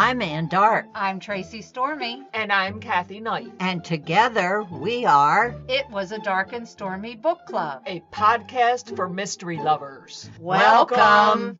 I'm Ann Dart. I'm Tracy Stormy. And I'm Kathy Knight. And together we are It Was a Dark and Stormy Book Club, a podcast for mystery lovers. Welcome.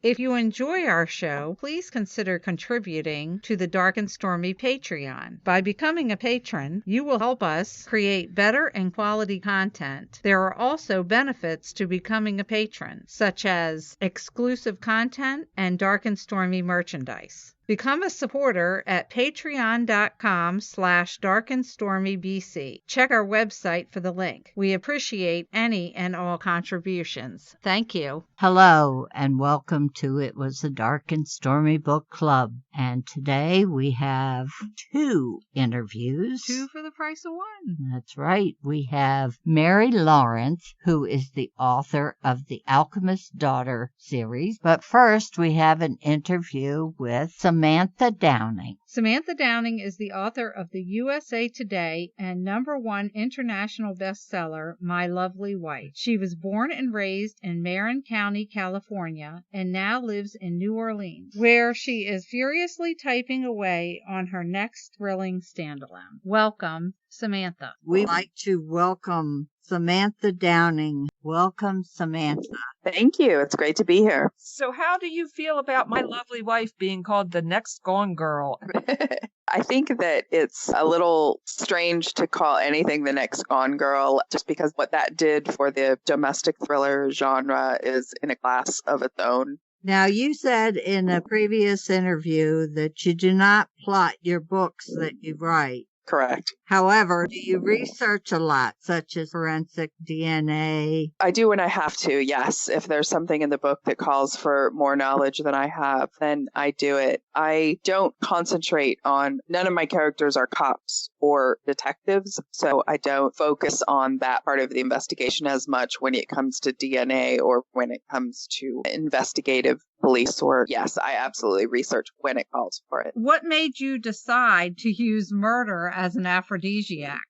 If you enjoy our show, please consider contributing to the Dark and Stormy Patreon. By becoming a patron, you will help us create better and quality content. There are also benefits to becoming a patron, such as exclusive content and Dark and Stormy merchandise. Become a supporter at patreon.com/darkandstormybc. Check our website for the link. We appreciate any and all contributions. Thank you. Hello and welcome to It Was a Dark and Stormy Book Club. And today we have two interviews. Two for the price of one. That's right. We have Mary Lawrence, who is the author of the Alchemist Daughter series. But first we have an interview with Samantha Downing. Samantha Downing is the author of the USA Today and #1 international bestseller, My Lovely Wife. She was born and raised in Marin County, California, and now lives in New Orleans, where she is furiously typing away on her next thrilling standalone. Welcome, Samantha. We'd like to welcome Samantha Downing. Welcome, Samantha. Thank you. It's great to be here. So how do you feel about My Lovely Wife being called the next Gone Girl? I think that it's a little strange to call anything the next Gone Girl, just because what that did for the domestic thriller genre is in a class of its own. Now, you said in a previous interview that you do not plot your books that you write. Correct. However, do you research a lot, such as forensic DNA? I do when I have to, yes. If there's something in the book that calls for more knowledge than I have, then I do it. I don't concentrate on, none of my characters are cops or detectives, so I don't focus on that part of the investigation as much when it comes to DNA or when it comes to investigative police. Or yes, I absolutely research when it calls for it. What made you decide to use murder as an aphrodisiac?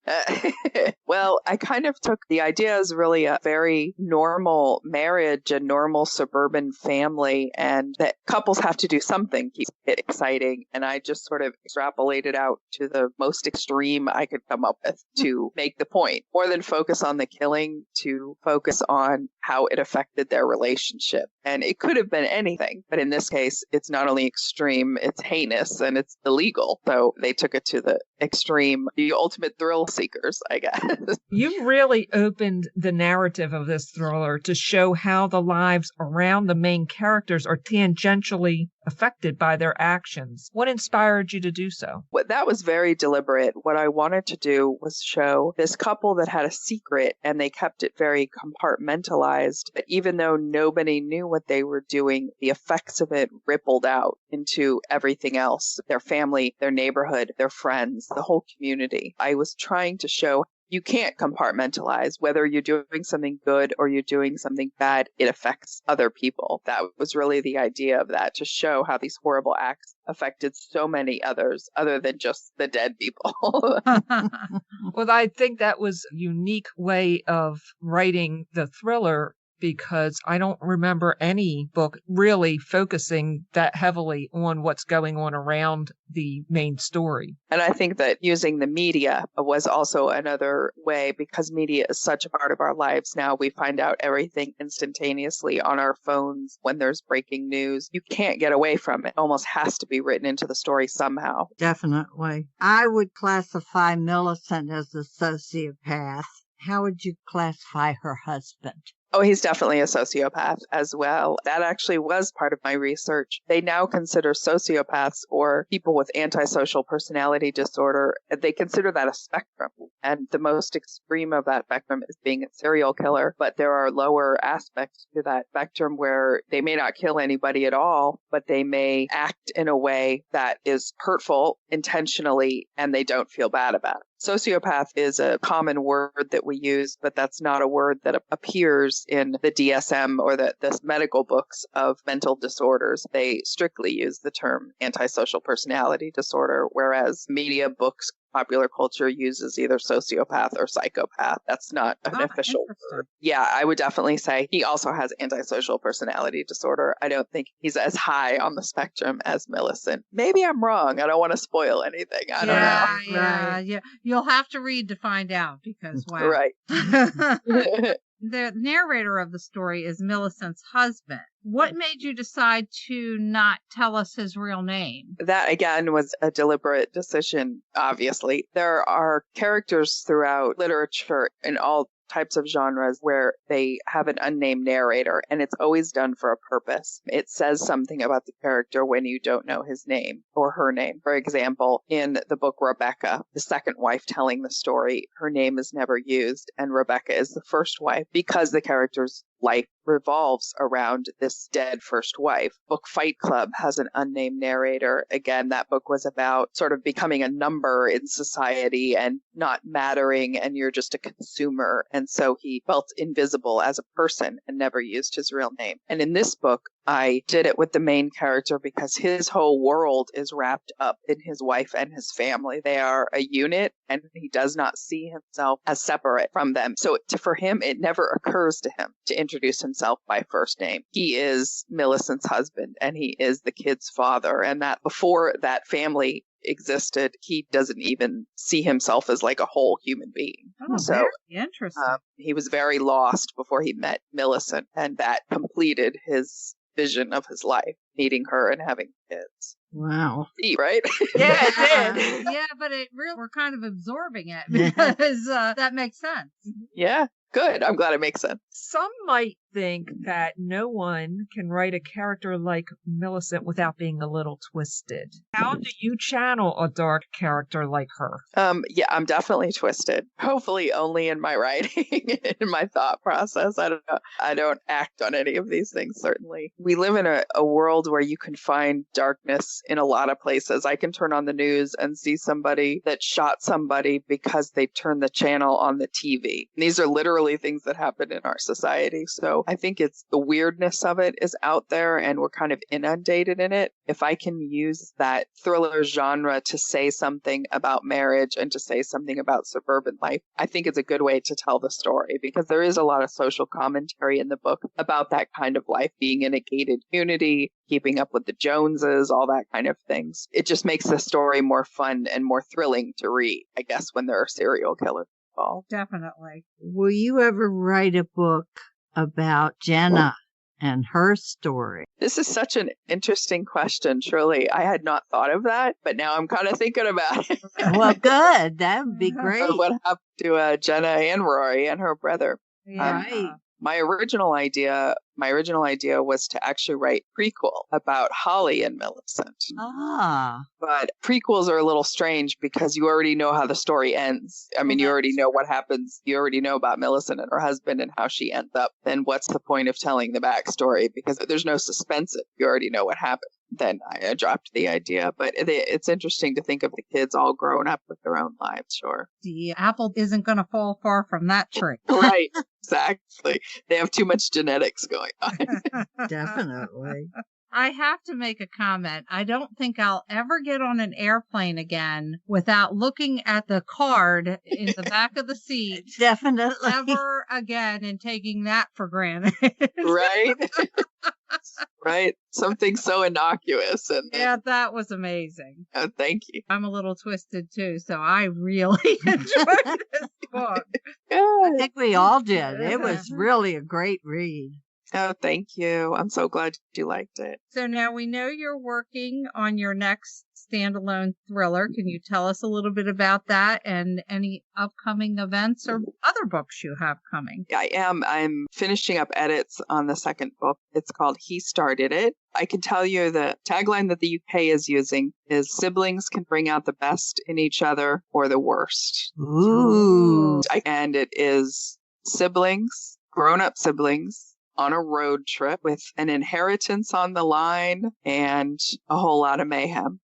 Well, I kind of took the idea as really a very normal marriage, a normal suburban family, and that couples have to do something to keep it exciting. And I just sort of extrapolated out to the most extreme I could come up with to make the point. More than focus on the killing, to focus on how it affected their relationship. And it could have been anything, but in this case, it's not only extreme, it's heinous and it's illegal. So they took it to the extreme, the ultimate thrill seekers, I guess. You've really opened the narrative of this thriller to show how the lives around the main characters are tangentially affected by their actions. What inspired you to do so? That was very deliberate. What I wanted to do was show this couple that had a secret and they kept it very compartmentalized. But even though nobody knew what they were doing, the effects of it rippled out into everything else, their family, their neighborhood, their friends, the whole community. I was trying to show you can't compartmentalize. Whether you're doing something good or you're doing something bad, it affects other people. That was really the idea of that, to show how these horrible acts affected so many others other than just the dead people. Well, I think that was a unique way of writing the thriller, because I don't remember any book really focusing that heavily on what's going on around the main story. And I think that using the media was also another way, because media is such a part of our lives now. We find out everything instantaneously on our phones when there's breaking news. You can't get away from it. It almost has to be written into the story somehow. Definitely. I would classify Millicent as a sociopath. How would you classify her husband? Oh, he's definitely a sociopath as well. That actually was part of my research. They now consider sociopaths, or people with antisocial personality disorder, they consider that a spectrum. And the most extreme of that spectrum is being a serial killer. But there are lower aspects to that spectrum where they may not kill anybody at all, but they may act in a way that is hurtful intentionally, and they don't feel bad about it. Sociopath is a common word that we use, but that's not a word that appears in the DSM or the medical books of mental disorders. They strictly use the term antisocial personality disorder, whereas media books popular culture uses either sociopath or psychopath. That's not an official word. Yeah, I would definitely say he also has antisocial personality disorder. I don't think he's as high on the spectrum as Millicent. Maybe I'm wrong. I don't want to spoil anything. I don't know. Yeah. You'll have to read to find out because, wow. Right. The narrator of the story is Millicent's husband. What made you decide to not tell us his real name? That, again, was a deliberate decision, obviously. There are characters throughout literature in all types of genres where they have an unnamed narrator, and it's always done for a purpose. It says something about the character when you don't know his name or her name. For example, in the book Rebecca, the second wife telling the story, her name is never used, and Rebecca is the first wife because the character's life revolves around this dead first wife. Book Fight Club has an unnamed narrator. Again, that book was about sort of becoming a number in society and not mattering, and you're just a consumer. And so he felt invisible as a person and never used his real name. And in this book, I did it with the main character because his whole world is wrapped up in his wife and his family. They are a unit, and he does not see himself as separate from them. So for him, it never occurs to him to introduce himself by first name. He is Millicent's husband, and he is the kid's father. And that before that family existed, he doesn't even see himself as like a whole human being. Oh, so very interesting. He was very lost before he met Millicent, and that completed his vision of his life, meeting her and having kids. Wow. Right? Yeah, it did. Yeah, but we're kind of absorbing it because that makes sense. Yeah. Good. I'm glad it makes sense. Some might think that no one can write a character like Millicent without being a little twisted. How do you channel a dark character like her? Yeah, I'm definitely twisted. Hopefully only in my writing, in my thought process. I don't know. I don't act on any of these things, certainly. We live in a world where you can find darkness in a lot of places. I can turn on the news and see somebody that shot somebody because they turned the channel on the TV. These are literally things that happen in our society. So I think it's the weirdness of it is out there, and we're kind of inundated in it. If I can use that thriller genre to say something about marriage and to say something about suburban life, I think it's a good way to tell the story, because there is a lot of social commentary in the book about that kind of life, being in a gated community, keeping up with the Joneses, all that kind of things. It just makes the story more fun and more thrilling to read, I guess, when there are serial killers involved. Definitely. Will you ever write a book about Jenna and her story? This is such an interesting question, truly. I had not thought of that, but now I'm kind of thinking about it. Well, good. That would be great. What happened to Jenna and Rory and her brother? Yeah. Right. My original idea was to actually write prequel about Holly and Millicent. Ah. But prequels are a little strange because you already know how the story ends. I mean, you already know what happens. You already know about Millicent and her husband and how she ends up. Then what's the point of telling the backstory? Because there's no suspense if you already know what happened. Then I dropped the idea. But it's interesting to think of the kids all grown up with their own lives, sure. The apple isn't going to fall far from that tree. Right, exactly. They have too much genetics going on. Definitely. I have to make a comment. I don't think I'll ever get on an airplane again without looking at the card in the back of the seat. Definitely. Ever again, and taking that for granted. Right? Right? Something so innocuous. And Yeah, that was amazing. oh, thank you. I'm a little twisted too, so I really enjoyed this book. I think we all did. It was really a great read. Oh, thank you. I'm so glad you liked it. So now we know you're working on your next standalone thriller. Can you tell us a little bit about that and any upcoming events or other books you have coming? I am. I'm finishing up edits on the second book. It's called He Started It. I can tell you the tagline that the UK is using is siblings can bring out the best in each other or the worst. Ooh. And it is siblings, grown-up siblings, on a road trip with an inheritance on the line and a whole lot of mayhem.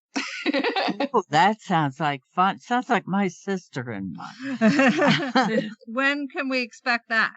Oh, that sounds like fun. Sounds like my sister and mine. When can we expect that?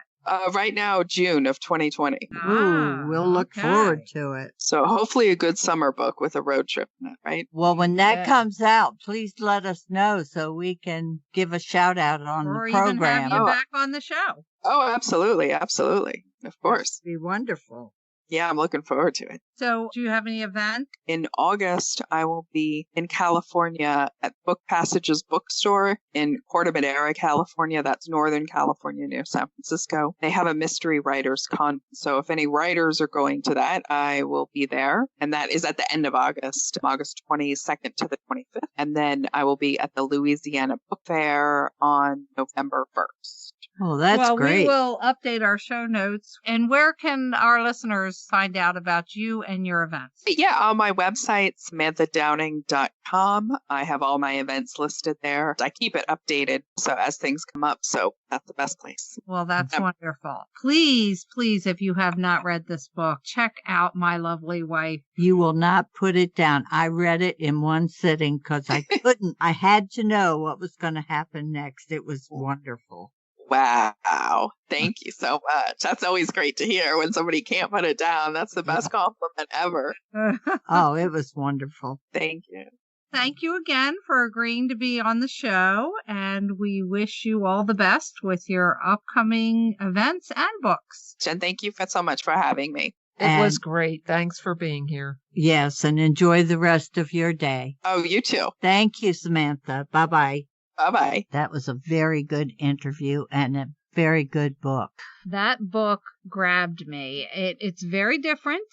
Right now, June of 2020. Ooh, we'll look forward to it. So hopefully a good summer book with a road trip in it, right? Well, when that Yeah. comes out, please let us know so we can give a shout out on Or the even program. have you back on the show. Oh, absolutely. Absolutely. Of course. Be wonderful. Yeah, I'm looking forward to it. So do you have any event? In August, I will be in California at Book Passages Bookstore in Corte Madera, California. That's Northern California near San Francisco. They have a mystery writers con. So if any writers are going to that, I will be there. And that is at the end of August, August 22nd to the 25th. And then I will be at the Louisiana Book Fair on November 1st. Oh, that's great. We will update our show notes. And where can our listeners find out about you and your events? Yeah, on my website, samanthadowning.com. I have all my events listed there. I keep it updated so as things come up. So that's the best place. Well, that's wonderful. Please, please, if you have not read this book, check out My Lovely Wife. You will not put it down. I read it in one sitting because I couldn't. I had to know what was going to happen next. It was wonderful. Wow. Thank you so much. That's always great to hear when somebody can't put it down. That's the best compliment ever. Oh, it was wonderful. Thank you. Thank you again for agreeing to be on the show, and we wish you all the best with your upcoming events and books. And thank you so much for having me. It was great. Thanks for being here. Yes, and enjoy the rest of your day. Oh, you too. Thank you, Samantha. Bye-bye. Bye-bye. That was a very good interview and a very good book. That book grabbed me. It's very different.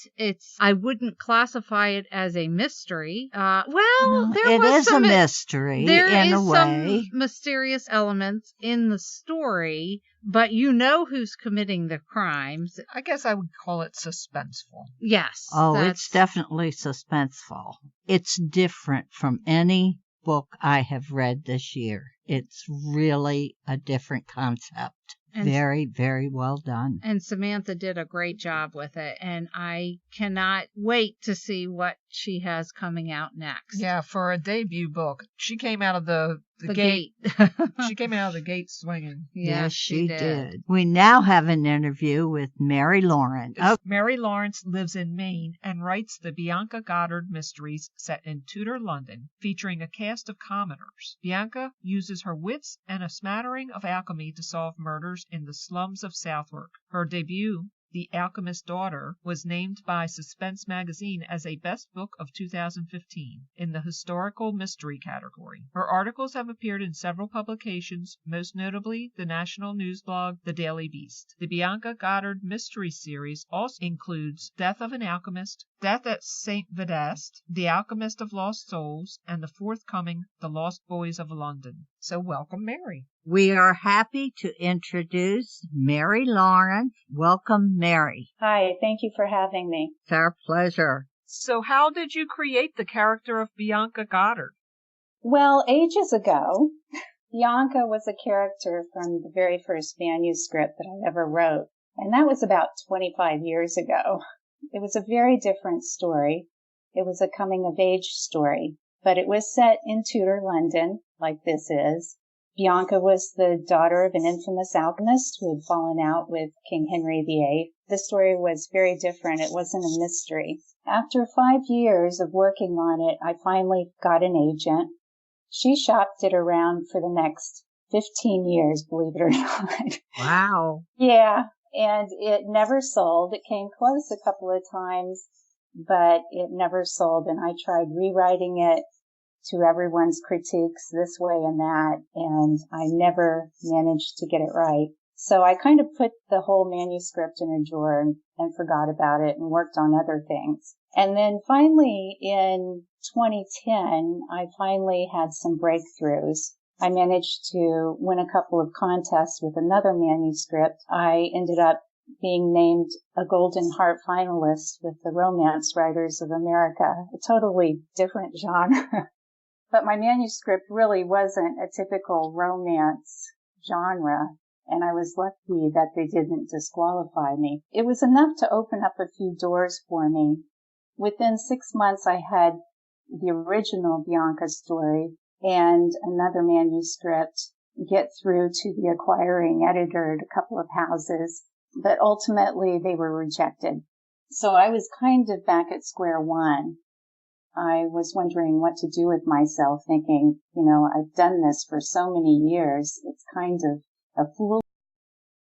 I wouldn't classify it as a mystery. It is a mystery in a way. Some mysterious elements in the story, but you know who's committing the crimes. I guess I would call it suspenseful. Yes. Oh, it's definitely suspenseful. It's different from any book I have read this year. It's really a different concept. Very, very well done. And Samantha did a great job with it, and I cannot wait to see what she has coming out next. Yeah, for a debut book, she came out of the gate. She came out of the gate swinging. Yes, she did. We now have an interview with Mary Lawrence. Oh. Mary Lawrence lives in Maine and writes the Bianca Goddard Mysteries set in Tudor London, featuring a cast of commoners. Bianca uses her wits and a smattering of alchemy to solve murders in the slums of Southwark. Her debut, The Alchemist's Daughter, was named by Suspense Magazine as a best book of 2015 in the historical mystery category. Her articles have appeared in several publications, most notably the national news blog The Daily Beast. The Bianca Goddard Mystery series also includes Death of an Alchemist, Death at St. Vedast, The Alchemist of Lost Souls, and the forthcoming The Lost Boys of London. So welcome, Mary. We are happy to introduce Mary Lawrence. Welcome, Mary. Hi, thank you for having me. It's our pleasure. So how did you create the character of Bianca Goddard? Well, ages ago, Bianca was a character from the very first manuscript that I ever wrote, and that was about 25 years ago. It was a very different story. It was a coming-of-age story, but it was set in Tudor London, like this is. Bianca was the daughter of an infamous alchemist who had fallen out with King Henry VIII. The story was very different. It wasn't a mystery. After 5 years of working on it, I finally got an agent. She shopped it around for the next 15 years, believe it or not. Wow. Yeah, and it never sold. It came close a couple of times, but it never sold. And I tried rewriting it to everyone's critiques this way and that, and I never managed to get it right. So I kind of put the whole manuscript in a drawer and forgot about it and worked on other things. And then finally in 2010, I finally had some breakthroughs. I managed to win a couple of contests with another manuscript. I ended up being named a Golden Heart finalist with the Romance Writers of America, a totally different genre. But my manuscript really wasn't a typical romance genre, and I was lucky that they didn't disqualify me. It was enough to open up a few doors for me. Within 6 months, I had the original Bianca story and another manuscript get through to the acquiring editor at a couple of houses, but ultimately they were rejected. So I was kind of back at square one. I was wondering what to do with myself, thinking, I've done this for so many years. It's kind of a fool